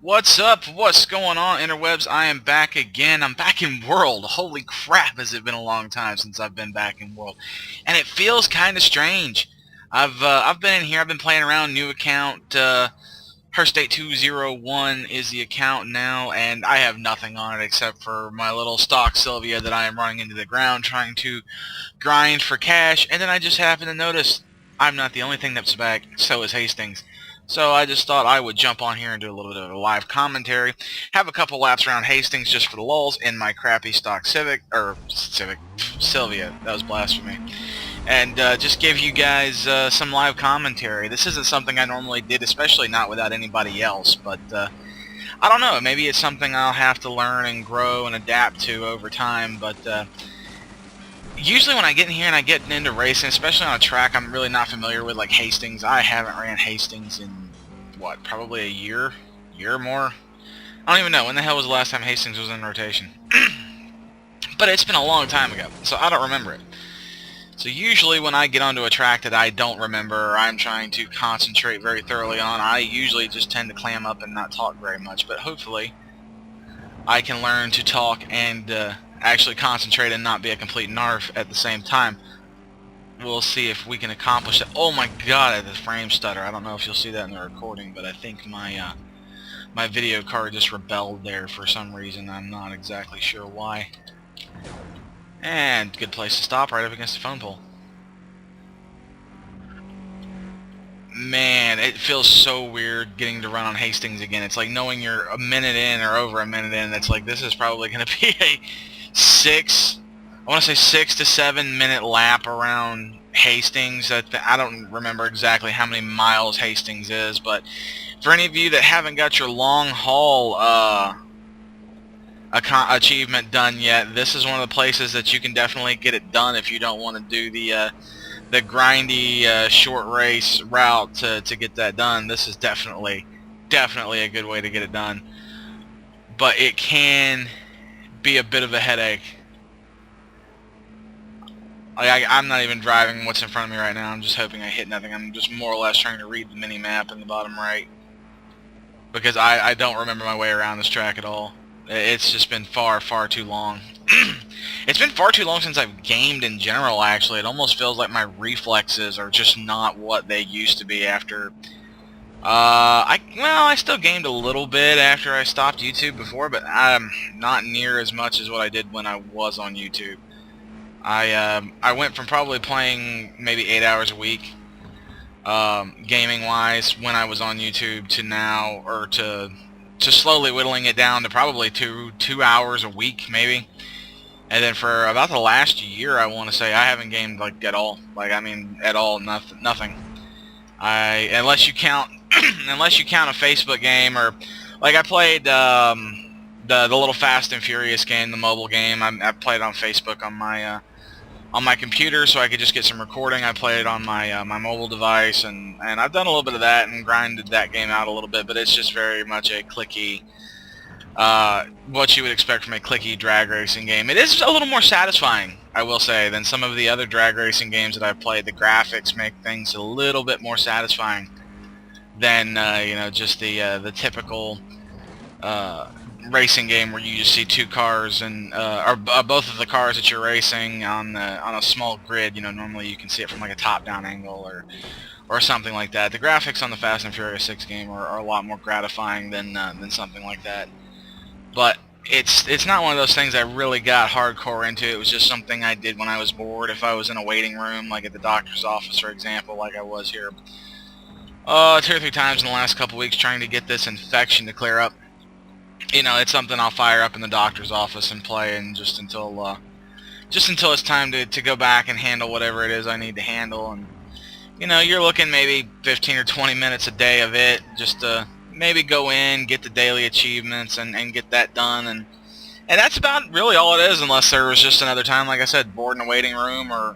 What's up? What's going on, interwebs? I am back again. I'm back in World. Holy crap, has it been a long time since I've been back in World. And it feels kind of strange. I've been in here, I've been playing around, new account, Herstate201 is the account now, and I have nothing on it except for my little stock Sylvia that I am running into the ground trying to grind for cash, and then I just happened to notice I'm not the only thing that's back, so is Hastings. So I just thought I would jump on here and do a little bit of a live commentary, have a couple laps around Hastings just for the lulz in my crappy stock Sylvia, that was blasphemy, and just give you guys some live commentary. This isn't something I normally did, especially not without anybody else, but I don't know, maybe it's something I'll have to learn and grow and adapt to over time, but usually when I get in here and I get into racing, especially on a track I'm really not familiar with, like Hastings. I haven't ran Hastings in, what, probably a year or more? I don't even know. When the hell was the last time Hastings was in rotation? But it's been a long time ago, so I don't remember it. So usually when I get onto a track that I don't remember or I'm trying to concentrate very thoroughly on, I usually just tend to clam up and not talk very much. But hopefully I can learn to talk and actually concentrate and not be a complete narf at the same time. We'll see if we can accomplish that. Oh my god, the frame stutter. I don't know if you'll see that in the recording, but I think my my video card just rebelled there for some reason. I'm not exactly sure why. And good place to stop, right up against the phone pole. Man, it feels so weird getting to run on Hastings again. It's like knowing you're a minute in or over a minute in. It's like this is probably going to be a I want to say 6 to 7 minute lap around Hastings. I don't remember exactly how many miles Hastings is, but for any of you that haven't got your long haul achievement done yet, this is one of the places that you can definitely get it done if you don't want to do the grindy short race route to get that done. This is definitely a good way to get it done, but it can be a bit of a headache. I'm not even driving what's in front of me right now. I'm just hoping I hit nothing. I'm just more or less trying to read the mini-map in the bottom right, because I don't remember my way around this track at all. It's just been far too long. It's been far too long since I've gamed in general, actually. It almost feels like my reflexes are just not what they used to be after... I still gamed a little bit after I stopped YouTube before, but not near as much as what I did when I was on YouTube. I went from probably playing maybe 8 hours a week, gaming-wise, when I was on YouTube, to now, or to slowly whittling it down to probably two hours a week, maybe. And then for about the last year, I want to say, I haven't gamed, like, at all. Like, I mean, at all, nothing. Unless you count a Facebook game, or, like, I played, the little Fast and Furious game, the mobile game. I played on Facebook on my computer, so I could just get some recording. I played it on my my mobile device, and I've done a little bit of that and grinded that game out a little bit, but it's just very much a clicky, what you would expect from a clicky drag racing game. It is a little more satisfying, I will say, than some of the other drag racing games that I've played. The graphics make things a little bit more satisfying than you know, just the typical racing game where you just see two cars and or both of the cars that you're racing on a small grid. You know, normally you can see it from like a top-down angle or something like that. The graphics on the Fast and Furious 6 game are a lot more gratifying than something like that. But it's not one of those things I really got hardcore into. It was just something I did when I was bored. If I was in a waiting room, like at the doctor's office, for example, like I was here 2 or 3 times in the last couple weeks, trying to get this infection to clear up. You know, it's something I'll fire up in the doctor's office and play, and just until it's time to go back and handle whatever it is I need to handle. And you know, you're looking maybe 15 or 20 minutes a day of it, just to maybe go in, get the daily achievements, and get that done. And that's about really all it is, unless there was just another time, like I said, bored in a waiting room, or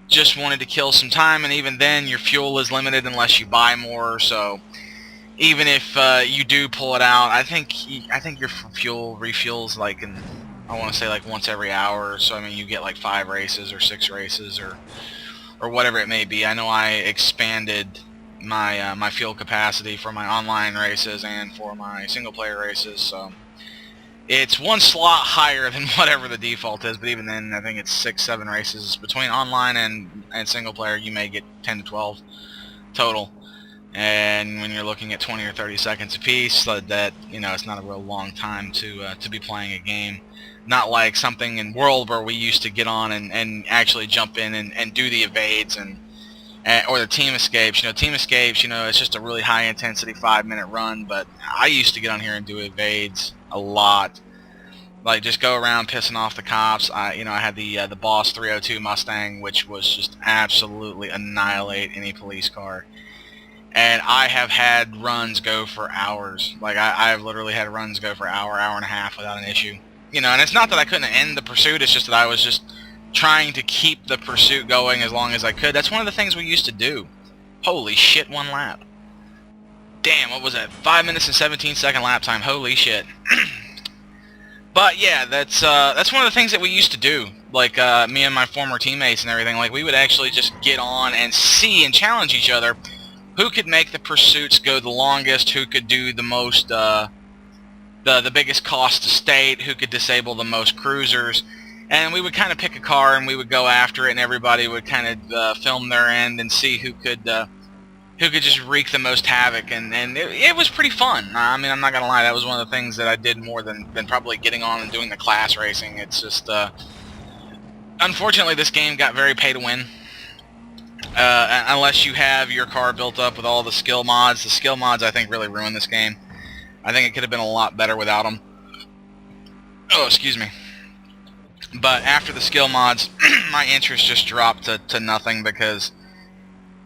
just wanted to kill some time. And even then, your fuel is limited unless you buy more. So even if you do pull it out, I think your fuel refuels like I want to say like once every hour. So I mean, you get like 5 races or 6 races or whatever it may be. I know I expanded my fuel capacity for my online races and for my single player races. So it's one slot higher than whatever the default is, but even then, I think it's 6-7 races between online and single player. You may get 10 to 12 total. And when you're looking at 20 or 30 seconds apiece, so that, you know, it's not a real long time to be playing a game. Not like something in World where we used to get on and actually jump in and do the evades or the team escapes. You know, team escapes, you know, it's just a really high intensity 5-minute run, but I used to get on here and do evades a lot. Like, just go around pissing off the cops. I had the Boss 302 Mustang, which was just absolutely annihilate any police car. And I have had runs go for hours. Like, I've literally had runs go for hour and a half without an issue. You know, and it's not that I couldn't end the pursuit, it's just that I was just trying to keep the pursuit going as long as I could. That's one of the things we used to do. Holy shit, 1 lap. Damn, what was that? 5 minutes and 17-second lap time. Holy shit. But yeah, that's one of the things that we used to do. Like, me and my former teammates and everything, like, we would actually just get on and see and challenge each other. Who could make the pursuits go the longest? Who could do the most, the biggest cost to state? Who could disable the most cruisers? And we would kind of pick a car and we would go after it, and everybody would kind of film their end and see who could just wreak the most havoc. And it was pretty fun. I mean, I'm not gonna lie, that was one of the things that I did more than probably getting on and doing the class racing. It's just, unfortunately, this game got very pay to win. Unless you have your car built up with all the skill mods. The skill mods, I think, really ruined this game. I think it could have been a lot better without them. Oh, excuse me. But after the skill mods, my interest just dropped to nothing, because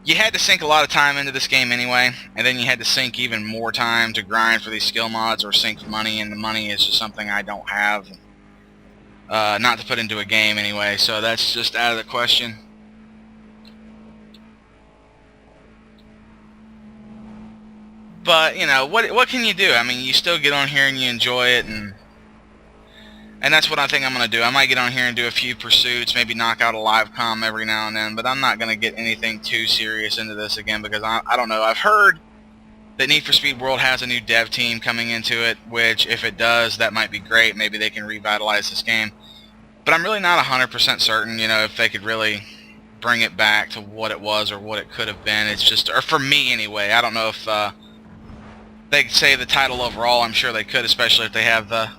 you had to sink a lot of time into this game anyway, and then you had to sink even more time to grind for these skill mods or sink money, and the money is just something I don't have. Not to put into a game anyway, so that's just out of the question. But, you know, what can you do? I mean, you still get on here and you enjoy it, and that's what I think I'm going to do. I might get on here and do a few pursuits, maybe knock out a live comm every now and then, but I'm not going to get anything too serious into this again, because I don't know. I've heard that Need for Speed World has a new dev team coming into it, which, if it does, that might be great. Maybe they can revitalize this game. But I'm really not 100% certain, you know, if they could really bring it back to what it was or what it could have been. It's just, or for me anyway, I don't know if they could say the title overall. I'm sure they could, especially if they have the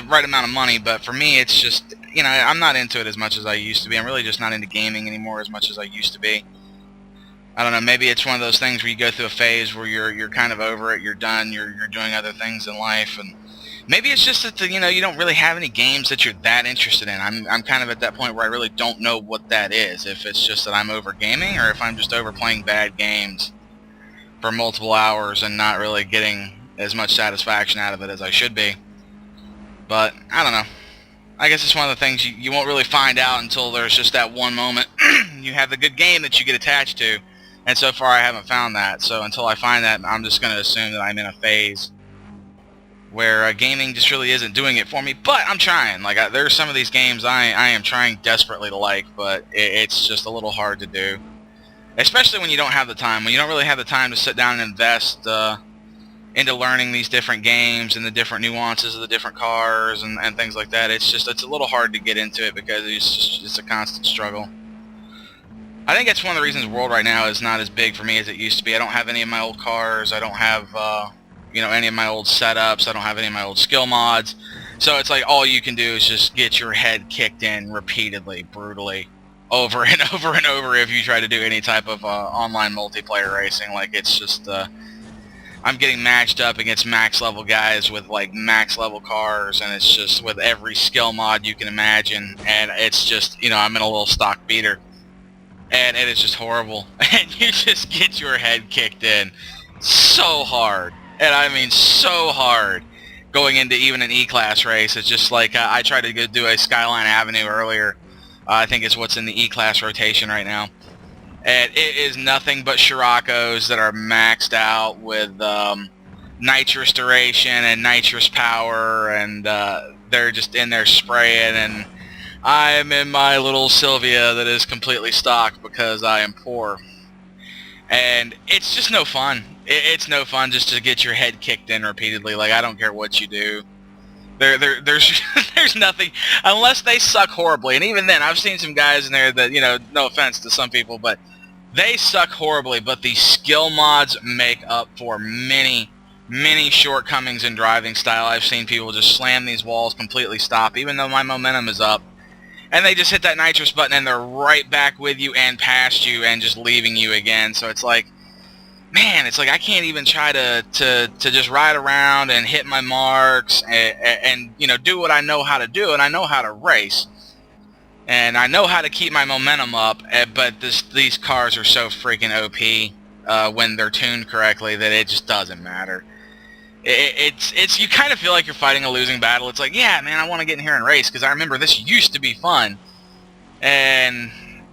right amount of money. But for me, it's just, you know, I'm not into it as much as I used to be. I'm really just not into gaming anymore as much as I used to be. I don't know, maybe it's one of those things where you go through a phase where you're kind of over it, you're done, you're doing other things in life, and maybe it's just that you know, you don't really have any games that you're that interested in. I'm kind of at that point where I really don't know what that is. If it's just that I'm over gaming, or if I'm just over playing bad games for multiple hours and not really getting as much satisfaction out of it as I should be. But I don't know. I guess it's one of the things you won't really find out until there's just that one moment you have the good game that you get attached to. And so far I haven't found that. So until I find that, I'm just going to assume that I'm in a phase where gaming just really isn't doing it for me. But I'm trying. Like, there's some of these games I am trying desperately to like, but it's just a little hard to do. Especially when you don't have the time. When you don't really have the time to sit down and invest into learning these different games and the different nuances of the different cars and things like that. It's a little hard to get into it because it's a constant struggle. I think that's one of the reasons World right now is not as big for me as it used to be. I don't have any of my old cars. I don't have you know, any of my old setups. I don't have any of my old skill mods. So it's like all you can do is just get your head kicked in repeatedly, brutally, over and over and over if you try to do any type of online multiplayer racing. Like, it's just I'm getting matched up against max level guys with like max level cars, and it's just with every skill mod you can imagine, and it's just, you know, I'm in a little stock beater and it is just horrible, and you just get your head kicked in so hard, and I mean so hard. Going into even an E-Class race, it's just like I tried to go do a Skyline Avenue earlier. I think it's what's in the E-Class rotation right now. And it is nothing but Scirocco's that are maxed out with nitrous duration and nitrous power, and they're just in there spraying, and I'm in my little Sylvia that is completely stock because I am poor. and it's just no fun. It's no fun just to get your head kicked in repeatedly. Like, I don't care what you do. There's there's nothing unless they suck horribly, and even then, I've seen some guys in there that, you know, no offense to some people, but they suck horribly. But the skill mods make up for many shortcomings in driving style. I've seen people just slam these walls, completely stop, even though my momentum is up, and they just hit that nitrous button and they're right back with you and past you and just leaving you again. So it's like, man, it's like I can't even try to just ride around and hit my marks and you know, do what I know how to do, and I know how to race, and I know how to keep my momentum up, but these cars are so freaking OP when they're tuned correctly that it just doesn't matter. It's you kind of feel like you're fighting a losing battle. It's like, yeah, man, I want to get in here and race because I remember this used to be fun, and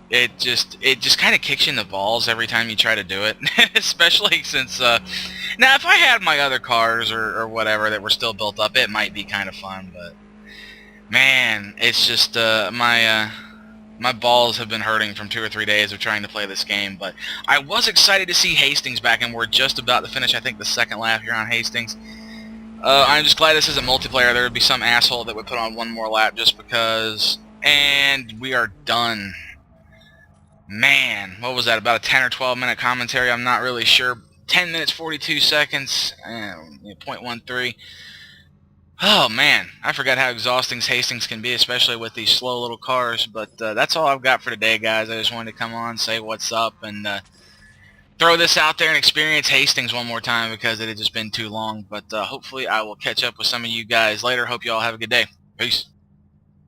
it just kind of kicks you in the balls every time you try to do it. Especially since now if I had my other cars or whatever that were still built up, it might be kind of fun, but man, it's just my balls have been hurting from 2 or 3 days of trying to play this game. But I was excited to see Hastings back, and we're just about to finish, I think, the second lap here on Hastings. I'm just glad this isn't multiplayer. There would be some asshole that would put on one more lap just because. And we are done. Man, what was that, about a 10 or 12 minute commentary? I'm not really sure. 10 minutes 42 seconds, 0.13. Oh man, I forgot how exhausting Hastings can be, especially with these slow little cars. But that's all I've got for today, guys. I just wanted to come on, say what's up, and throw this out there and experience Hastings one more time because it had just been too long. But hopefully I will catch up with some of you guys later. Hope you all have a good day. Peace.